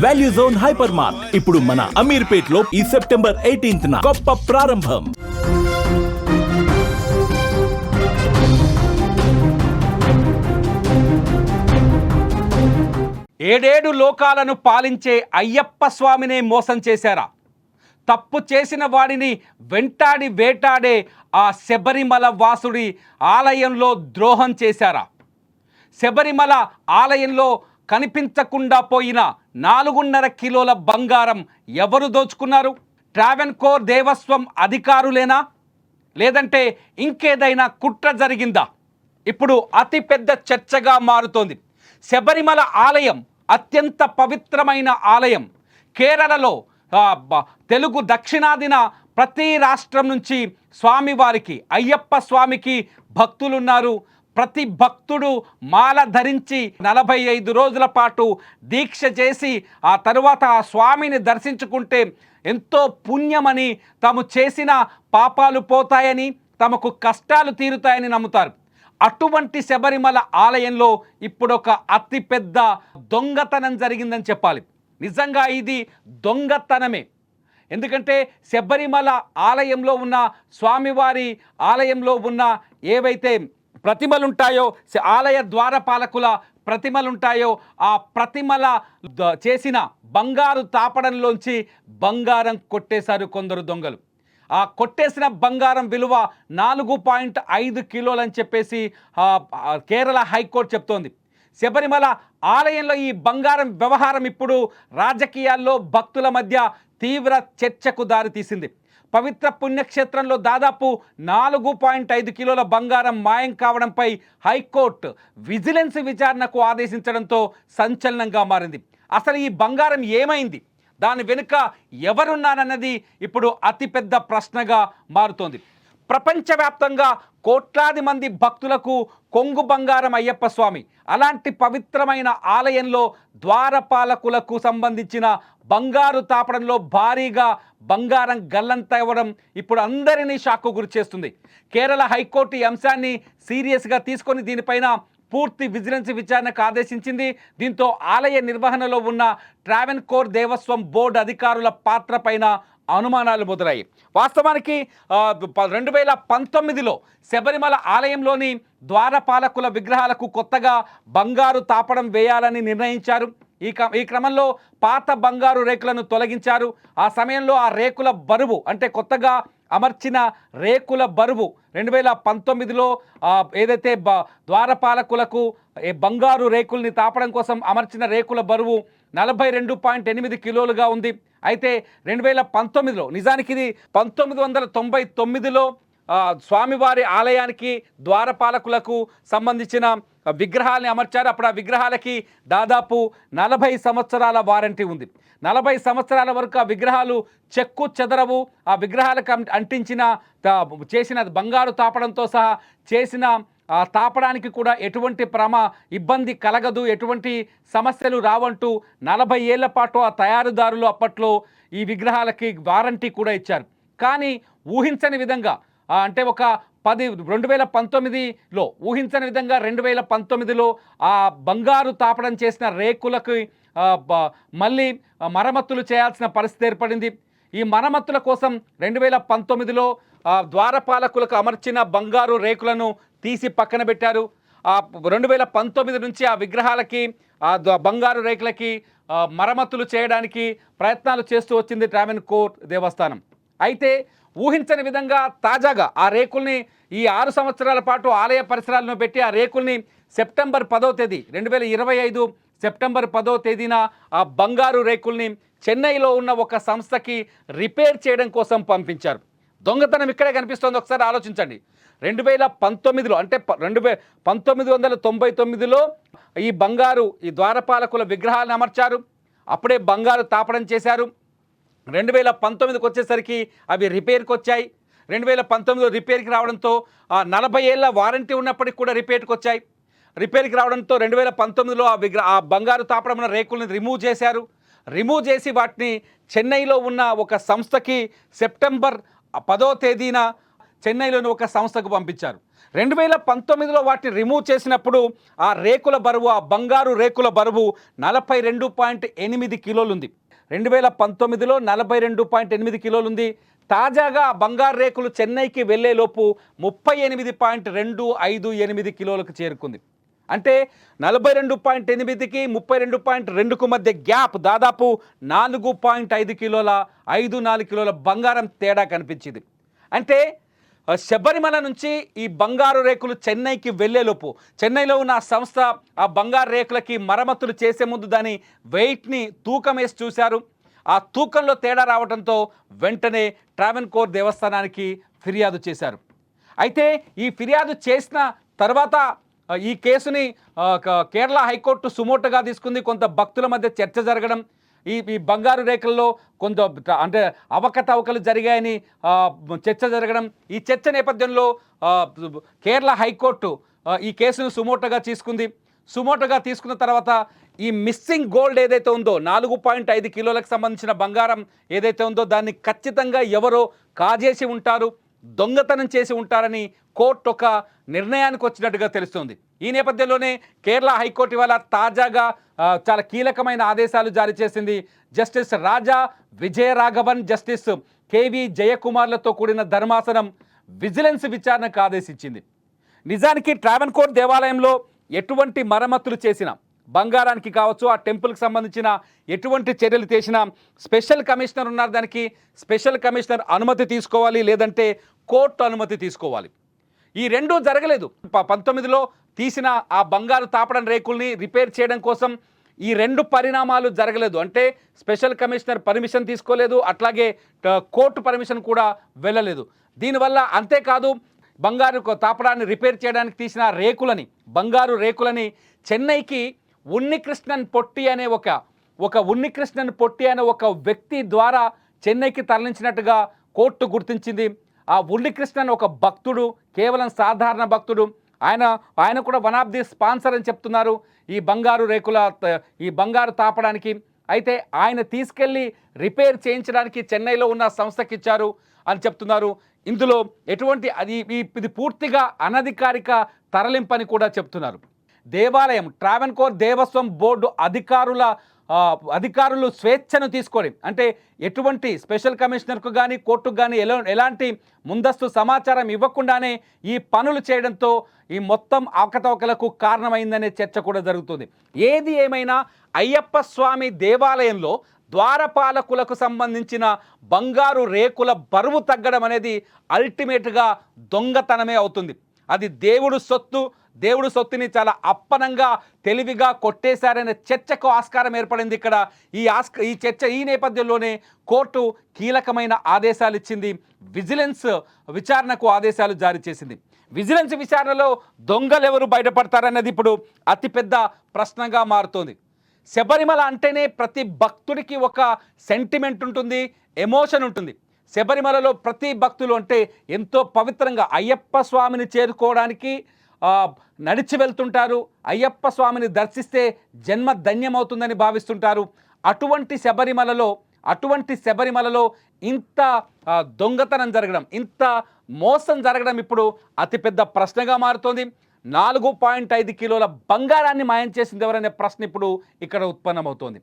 Value zone hyper mart ఇప్పుడు మన అమీర్పేట్ లో ఈ సెప్టెంబర్ 18న గొప్ప ప్రారంభం. ఏడేడు లోకాలను పాలించే అయ్యప్ప స్వామినే మోసం చేశారా? తప్పు చేసిన వాడిని వెంటాడి వేటాడే ఆ శబరిమల వాసుడి ఆలయంలో ద్రోహం చేశారా? శబరిమల ఆలయంలో కనిపించకుండా పోయిన 4.5 కిలోల బంగారం ఎవరు దోచుకున్నారు? ట్రావెన్కోర్ దేవస్వం అధికారులేనా? లేదంటే ఇంకేదైనా కుట్ర జరిగిందా? ఇప్పుడు అతిపెద్ద చర్చగా మారుతోంది. శబరిమల ఆలయం అత్యంత పవిత్రమైన ఆలయం. కేరళలో తెలుగు దక్షిణాదిన ప్రతి రాష్ట్రం నుంచి స్వామివారికి అయ్యప్ప స్వామికి భక్తులున్నారు. ప్రతి భక్తుడు మాల ధరించి 45 రోజుల పాటు దీక్ష చేసి ఆ తరువాత ఆ స్వామిని దర్శించుకుంటే ఎంతో పుణ్యమని, తాము చేసిన పాపాలు పోతాయని, తమకు కష్టాలు తీరుతాయని నమ్ముతారు. అటువంటి శబరిమల ఆలయంలో ఇప్పుడు ఒక అతిపెద్ద దొంగతనం జరిగిందని చెప్పాలి. నిజంగా ఇది దొంగతనమే. ఎందుకంటే శబరిమల ఆలయంలో ఉన్న స్వామివారి ఆలయంలో ఉన్న ఏవైతే ప్రతిమలుంటాయో, ఆలయ ద్వారపాలకుల ప్రతిమలుంటాయో, ఆ ప్రతిమల చేసిన బంగారు తాపడంలోంచి బంగారం కొట్టేశారు కొందరు దొంగలు. ఆ కొట్టేసిన బంగారం విలువ 4.5 కిలోలని చెప్పేసి కేరళ హైకోర్టు చెప్తోంది. శబరిమల ఆలయంలో ఈ బంగారం వ్యవహారం ఇప్పుడు రాజకీయాల్లో భక్తుల మధ్య తీవ్ర చర్చకు దారితీసింది. పవిత్ర పుణ్యక్షేత్రంలో దాదాపు 4.5 కిలోల బంగారం మాయం కావడంపై హైకోర్టు విజిలెన్స్ విచారణకు ఆదేశించడంతో సంచలనంగా మారింది. అసలు ఈ బంగారం ఏమైంది? దాని వెనుక ఎవరున్నారన్నది ఇప్పుడు అతిపెద్ద ప్రశ్నగా మారుతోంది. ప్రపంచవ్యాప్తంగా కోట్లాది మంది భక్తులకు కొంగు బంగారం అయ్యప్ప స్వామి. అలాంటి పవిత్రమైన ఆలయంలో ద్వారపాలకులకు సంబంధించిన బంగారు తాపడంలో భారీగా బంగారం గల్లంత ఇవ్వడం ఇప్పుడు అందరినీ షాక్కు గురిచేస్తుంది. కేరళ హైకోర్టు ఈ అంశాన్ని సీరియస్గా తీసుకొని దీనిపైన పూర్తి విజిలెన్స్ విచారణకు ఆదేశించింది. దీంతో ఆలయ నిర్వహణలో ఉన్న ట్రావెన్కోర్ దేవస్వం బోర్డు అధికారుల పాత్ర పైన అనుమానాలు మొదలయ్యాయి. వాస్తవానికి 2019లో శబరిమల ఆలయంలోని ద్వారపాలకుల విగ్రహాలకు కొత్తగా బంగారు తాపడం వేయాలని నిర్ణయించారు. ఈ క్రమంలో పాత బంగారు రేకులను తొలగించారు. ఆ సమయంలో ఆ రేకుల బరువు, అంటే కొత్తగా అమర్చిన రేకుల బరువు 2019లో ఏదైతే ద్వారపాలకులకు బంగారు రేకుల్ని తాపడం కోసం అమర్చిన రేకుల బరువు 42.8 కిలోలుగా ఉంది. అయితే 2019లో, నిజానికి ఇది 1999లో స్వామివారి ఆలయానికి ద్వారపాలకులకు సంబంధించిన విగ్రహాలని అమర్చారు. అప్పుడు ఆ విగ్రహాలకి దాదాపు 40 సంవత్సరాల వారంటీ ఉంది. 40 సంవత్సరాల వరకు ఆ విగ్రహాలు చెక్కు చెదరవు. ఆ విగ్రహాలకు అంటించిన చేసిన బంగారు తాపడంతో సహా చేసిన తాపడానికి కూడా ఎటువంటి ఇబ్బంది కలగదు, ఎటువంటి సమస్యలు రావంటూ 40 ఏళ్ల పాటు ఆ తయారుదారులు అప్పట్లో ఈ విగ్రహాలకి వారంటీ కూడా ఇచ్చారు. కానీ ఊహించని విధంగా, అంటే ఒక 2019లో ఊహించని విధంగా 2019లో ఆ బంగారు తాపడం చేసిన రేకులకు మళ్ళీ మరమ్మతులు చేయాల్సిన పరిస్థితి ఏర్పడింది. ఈ మరమ్మతుల కోసం 2019లో ద్వారపాలకులకు అమర్చిన బంగారు రేకులను తీసి పక్కన పెట్టారు. 2019 నుంచి ఆ విగ్రహాలకి బంగారు రేకులకి మరమ్మతులు చేయడానికి ప్రయత్నాలు చేస్తూ వచ్చింది ట్రావెన్కోర్ దేవస్థానం. అయితే ఊహించని విధంగా తాజాగా ఆ రేకుల్ని ఈ 6 సంవత్సరాల పాటు ఆలయ పరిసరాలను పెట్టి ఆ రేకుల్ని సెప్టెంబర్ 10వ తేదీ 2025 సెప్టెంబర్ 10వ తేదీన ఆ బంగారు రేకుల్ని చెన్నైలో ఉన్న ఒక సంస్థకి రిపేర్ చేయడం కోసం పంపించారు. దొంగతనం ఇక్కడే కనిపిస్తోంది. ఒకసారి ఆలోచించండి. 2019లో, అంటే 1999లో ఈ ద్వారపాలకుల విగ్రహాలను అమర్చారు. అప్పుడే బంగారు తాపడం చేశారు. 2019కి వచ్చేసరికి అవి రిపేర్కి వచ్చాయి. 2019లో రిపేర్కి రావడంతో 40 ఏళ్ల వారంటీ ఉన్నప్పటికి కూడా రిపేర్కి వచ్చాయి. రిపేర్కి రావడంతో 2019లో ఆ బంగారు తాపడం రేకుల్ని రిమూవ్ చేసి వాటిని చెన్నైలో ఉన్న ఒక సంస్థకి సెప్టెంబర్ 10వ తేదీన చెన్నైలోని ఒక సంస్థకు పంపించారు. 2019లో వాటిని రిమూవ్ చేసినప్పుడు ఆ రేకుల బరువు, ఆ బంగారు రేకుల బరువు 42.8 కిలోలు ఉంది. 2019లో 42.8 కిలోలు ఉంది. తాజాగా ఆ బంగారు రేకులు చెన్నైకి వెళ్లేలోపు 38.258 కిలోలకు చేరుకుంది. అంటే 42.8కి 32.2కు మధ్య గ్యాప్ దాదాపు 4.5 కిలోల 4 కిలోల బంగారం తేడా కనిపించింది. అంటే శబరిమల నుంచి ఈ బంగారు రేకులు చెన్నైకి వెళ్లేలోపు చెన్నైలో ఉన్న ఆ సంస్థ ఆ బంగారు రేకులకి మరమ్మతులు చేసే ముందు దాని వెయిట్ని తూకం వేసి చూశారు. ఆ తూకంలో తేడా రావడంతో వెంటనే ట్రావెన్కోర్ దేవస్థానానికి ఫిర్యాదు చేశారు. అయితే ఈ ఫిర్యాదు చేసిన తర్వాత ఈ కేసుని కేరళ హైకోర్టు సుమోటోగా తీసుకుంది. కొంత భక్తుల మధ్య చర్చ జరగడం, ఈ బంగారు రేకుల్లో కొంత అంటే అవకతవకలు జరిగాయని చర్చ జరగడం, ఈ చర్చ నేపథ్యంలో కేరళ హైకోర్టు ఈ కేసును సుమోటోగా తీసుకుంది. సుమోటోగా తీసుకున్న తర్వాత ఈ మిస్సింగ్ గోల్డ్ ఏదైతే ఉందో 4.5 కిలోలకు సంబంధించిన బంగారం ఏదైతే ఉందో దాన్ని ఖచ్చితంగా ఎవరో కాజేసి ఉంటారు, దొంగతనం చేసి ఉంటారని కోర్టు ఒక నిర్ణయానికి వచ్చినట్టుగా తెలుస్తుంది. ఈ నేపథ్యంలోనే కేరళ హైకోర్టు ఇవాళ తాజాగా చాలా కీలకమైన ఆదేశాలు జారీ చేసింది. జస్టిస్ రాజా విజయరాఘవన్, జస్టిస్ కేవి జయకుమార్లతో కూడిన ధర్మాసనం విజిలెన్స్ విచారణకు ఆదేశించింది. నిజానికి ట్రావెన్కోర్ దేవాలయంలో ఎటువంటి మరమ్మతులు చేసినా, బంగారానికి కావచ్చు, ఆ టెంపుల్కి సంబంధించిన ఎటువంటి చర్యలు చేసినా స్పెషల్ కమిషనర్ ఉన్నారు, దానికి స్పెషల్ కమిషనర్ అనుమతి తీసుకోవాలి, లేదంటే కోర్టు అనుమతి తీసుకోవాలి. ఈ రెండూ జరగలేదు. 19లో తీసిన ఆ బంగారు తాపడం రేకుల్ని రిపేర్ చేయడం కోసం ఈ రెండు పరిణామాలు జరగలేదు. అంటే స్పెషల్ కమిషనర్ పర్మిషన్ తీసుకోలేదు, అట్లాగే కోర్టు పర్మిషన్ కూడా వెళ్ళలేదు. దీనివల్ల అంతేకాదు, బంగారు తాపడాన్ని రిపేర్ చేయడానికి తీసిన రేకులని, బంగారు రేకులని చెన్నైకి ఉన్నికృష్ణన్ పొట్టి అనే ఒక ఉన్నికృష్ణన్ పొట్టి అనే ఒక వ్యక్తి ద్వారా చెన్నైకి తరలించినట్టుగా కోర్టు గుర్తించింది. ఆ ఉన్నికృష్ణన్ ఒక భక్తుడు, కేవలం సాధారణ భక్తుడు. ఆయన కూడా వన్ ఆఫ్ ది స్పాన్సర్ అని చెప్తున్నారు ఈ బంగారు తాపడానికి. అయితే ఆయన తీసుకెళ్ళి రిపేర్ చేయించడానికి చెన్నైలో ఉన్న సంస్థకి ఇచ్చారు అని చెప్తున్నారు. ఇందులో ఇది పూర్తిగా అనధికారిక తరలింపని కూడా చెప్తున్నారు. దేవాలయం ట్రావెన్కోర్ దేవస్వం బోర్డు అధికారులు స్వేచ్ఛను తీసుకొని, అంటే ఎటువంటి స్పెషల్ కమిషనర్కు కానీ కోర్టుకు కానీ ఎలాంటి ముందస్తు సమాచారం ఇవ్వకుండానే ఈ పనులు చేయడంతో ఈ మొత్తం అవకతవకలకు కారణమైందనే చర్చ కూడా జరుగుతుంది. ఏది ఏమైనా అయ్యప్ప స్వామి దేవాలయంలో ద్వారపాలకులకు సంబంధించిన బంగారు రేకుల బరువు తగ్గడం అనేది అల్టిమేట్గా దొంగతనమే అవుతుంది. అది దేవుడు సొత్తుని చాలా అప్పనంగా తెలివిగా కొట్టేశారనే చర్చకు ఆస్కారం ఏర్పడింది ఇక్కడ. ఈ నేపథ్యంలోనే కోర్టు కీలకమైన ఆదేశాలు ఇచ్చింది. విజిలెన్స్ విచారణకు ఆదేశాలు జారీ చేసింది. విజిలెన్స్ విచారణలో దొంగలెవరు బయటపడతారన్నది ఇప్పుడు అతిపెద్ద ప్రశ్నగా మారుతోంది. శబరిమల అంటేనే ప్రతి భక్తుడికి ఒక సెంటిమెంట్ ఉంటుంది, ఎమోషన్ ఉంటుంది. శబరిమలలో ప్రతి భక్తులు అంటే ఎంతో పవిత్రంగా అయ్యప్ప స్వామిని చేరుకోవడానికి నడిచి వెళ్తుంటారు. అయ్యప్ప స్వామిని దర్శిస్తే జన్మ ధన్యమవుతుందని భావిస్తుంటారు. అటువంటి శబరిమలలో ఇంత దొంగతనం జరగడం, ఇంత మోసం జరగడం ఇప్పుడు అతిపెద్ద ప్రశ్నగా మారుతోంది. 4.5 కిలోల బంగారాన్ని మాయం చేసింది ఎవరనే ప్రశ్న ఇప్పుడు ఇక్కడ ఉత్పన్నమవుతోంది.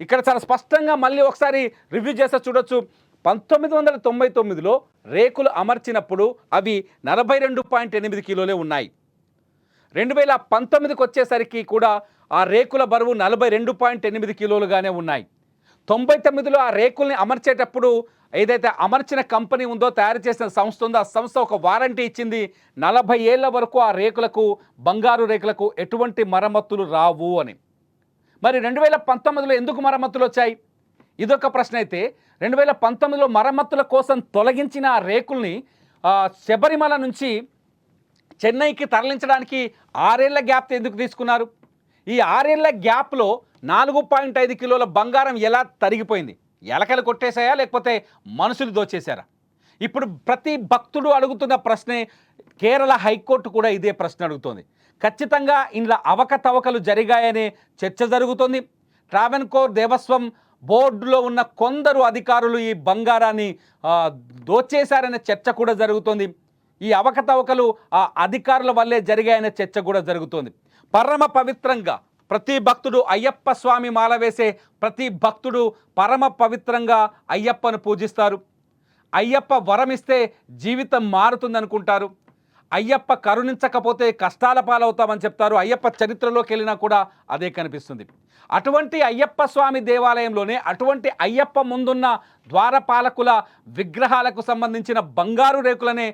ఇక్కడ చాలా స్పష్టంగా మళ్ళీ ఒకసారి రివ్యూ చేస్తే చూడొచ్చు. 1999లో రేకులు అమర్చినప్పుడు అవి 42.8 కిలోలే ఉన్నాయి. 2019కి వచ్చేసరికి కూడా ఆ రేకుల బరువు 42.8 కిలోలుగానే ఉన్నాయి. 99లో ఆ రేకుల్ని అమర్చేటప్పుడు ఏదైతే అమర్చిన కంపెనీ ఉందో, తయారు చేసిన సంస్థ ఉందో, ఆ సంస్థ ఒక వారంటీ ఇచ్చింది. 40 ఏళ్ల వరకు ఆ బంగారు రేకులకు ఎటువంటి మరమ్మతులు రావు అని. మరి 2019లో ఎందుకు మరమ్మతులు వచ్చాయి? ఇదొక ప్రశ్న అయితే, 2019లో మరమ్మతుల కోసం తొలగించిన ఆ రేకుల్ని శబరిమల నుంచి చెన్నైకి తరలించడానికి 6 ఏళ్ల గ్యాప్ ఎందుకు తీసుకున్నారు? ఈ 6 ఏళ్ల గ్యాప్లో 4.5 కిలోల బంగారం ఎలా తరిగిపోయింది? ఎలకలు కొట్టేశాయా, లేకపోతే మనుషులు దోచేశారా? ఇప్పుడు ప్రతి భక్తుడు అడుగుతున్న ప్రశ్నే, కేరళ హైకోర్టు కూడా ఇదే ప్రశ్న అడుగుతోంది. ఖచ్చితంగా ఇందులో అవకతవకలు జరిగాయనే చర్చ జరుగుతుంది. ట్రావెన్కోర్ దేవస్వం బోర్డులో ఉన్న కొందరు అధికారులు ఈ బంగారాన్ని దోచేశారనే చర్చ కూడా జరుగుతోంది. ఈ అవకతవకలు ఆ అధికారుల వల్లే జరిగాయనే చర్చ కూడా జరుగుతోంది. పరమ పవిత్రంగా ప్రతి భక్తుడు అయ్యప్ప స్వామి మాల వేసే ప్రతి భక్తుడు పరమ పవిత్రంగా అయ్యప్పను పూజిస్తారు. అయ్యప్ప వరమిస్తే జీవితం మారుతుందనుకుంటారు. అయ్యప్ప కరుణించకపోతే కష్టాల పాలవుతామని చెప్తారు. అయ్యప్ప చరిత్రలోకి వెళ్ళినా కూడా అదే కనిపిస్తుంది. అటువంటి అయ్యప్ప స్వామి దేవాలయంలోనే అటువంటి అయ్యప్ప ముందున్న ద్వారపాలకుల విగ్రహాలకు సంబంధించిన బంగారు రేకులనే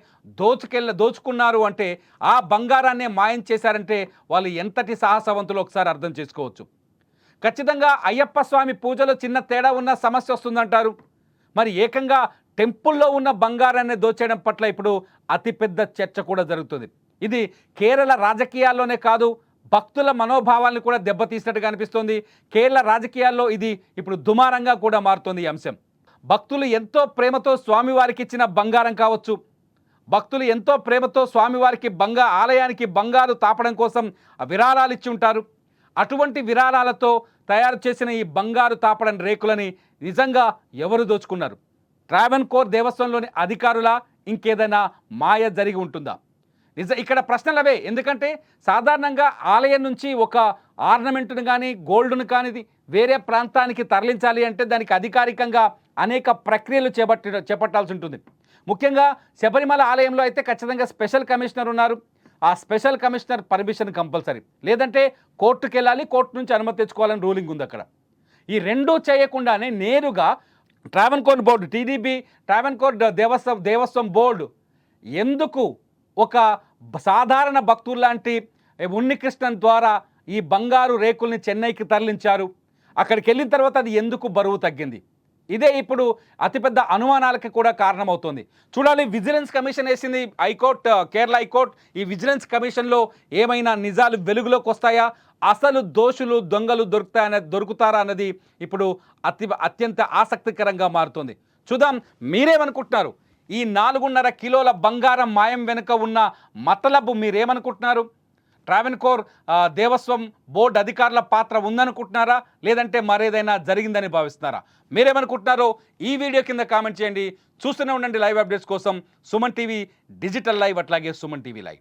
దోచుకున్నారు అంటే, ఆ బంగారాన్నే మాయం చేశారంటే వాళ్ళు ఎంతటి సాహసవంతులు ఒకసారి అర్థం చేసుకోవచ్చు. ఖచ్చితంగా అయ్యప్ప స్వామి పూజలో చిన్న తేడా ఉన్న సమస్య వస్తుందంటారు. మరి ఏకంగా టెంపుల్లో ఉన్న బంగారాన్ని దోచేయడం పట్ల ఇప్పుడు అతిపెద్ద చర్చ కూడా జరుగుతుంది. ఇది కేరళ రాజకీయాల్లోనే కాదు, భక్తుల మనోభావాలను కూడా దెబ్బతీసినట్టుగా అనిపిస్తోంది. కేరళ రాజకీయాల్లో ఇది ఇప్పుడు దుమారంగా కూడా మారుతోంది ఈ అంశం. భక్తులు ఎంతో ప్రేమతో స్వామివారికి ఇచ్చిన బంగారం కావచ్చు, భక్తులు ఎంతో ప్రేమతో స్వామివారికి ఆలయానికి బంగారు తాపడం కోసం విరాళాలు ఇచ్చి ఉంటారు. అటువంటి విరాళాలతో తయారు చేసిన ఈ బంగారు తాపడం రేకులని నిజంగా ఎవరు దోచుకున్నారు? ట్రావెన్కోర్ దేవస్థానంలోని అధికారుల ఇంకేదైనా మాయ జరిగి ఉంటుందా? ఇక్కడ ప్రశ్నలు అవే. ఎందుకంటే సాధారణంగా ఆలయం నుంచి ఒక ఆర్నమెంట్ను కానీ గోల్డ్ను కానీ వేరే ప్రాంతానికి తరలించాలి అంటే దానికి అధికారికంగా అనేక ప్రక్రియలు చేపట్టాల్సి ఉంటుంది. ముఖ్యంగా శబరిమల ఆలయంలో అయితే ఖచ్చితంగా స్పెషల్ కమిషనర్ ఉన్నారు. ఆ స్పెషల్ కమిషనర్ పర్మిషన్ కంపల్సరీ, లేదంటే కోర్టుకు వెళ్ళాలి, కోర్టు నుంచి అనుమతి తెచ్చుకోవాలని రూలింగ్ ఉంది అక్కడ. ఈ రెండూ చేయకుండానే నేరుగా Travancore board, TDB Travancore Devaswom board ఎందుకు ఒక సాధారణ భక్తుల్లాంటి ఉన్నికృష్ణన్ ద్వారా ఈ బంగారు రేకుల్ని చెన్నైకి తరలించారు? అక్కడికి వెళ్ళిన తర్వాత అది ఎందుకు బరువు తగ్గింది? ఇదే ఇప్పుడు అతిపెద్ద అనుమానాలకి కూడా కారణమవుతుంది. చూడాలి, విజిలెన్స్ కమిషన్ వేసింది హైకోర్టు, కేరళ హైకోర్టు. ఈ విజిలెన్స్ కమిషన్లో ఏమైనా నిజాలు వెలుగులోకి వస్తాయా? అసలు దోషులు దొంగలు దొరుకుతారా అన్నది ఇప్పుడు అత్యంత ఆసక్తికరంగా మారుతుంది. చూద్దాం, మీరేమనుకుంటున్నారు? ఈ 4.5 కిలోల బంగారం మాయం వెనుక ఉన్న మతలబు మీరేమనుకుంటున్నారు? ట్రావెన్కోర్ దేవస్వం బోర్డు అధికారుల పాత్ర ఉందనుకుంటున్నారా, లేదంటే మరేదైనా జరిగిందని భావిస్తున్నారా? మీరేమనుకుంటున్నారో ఈ వీడియో కింద కామెంట్ చేయండి. చూస్తూనే ఉండండి లైవ్ అప్డేట్స్ కోసం సుమన్ టీవీ డిజిటల్ లైవ్, అట్లాగే సుమన్ టీవీ లైవ్.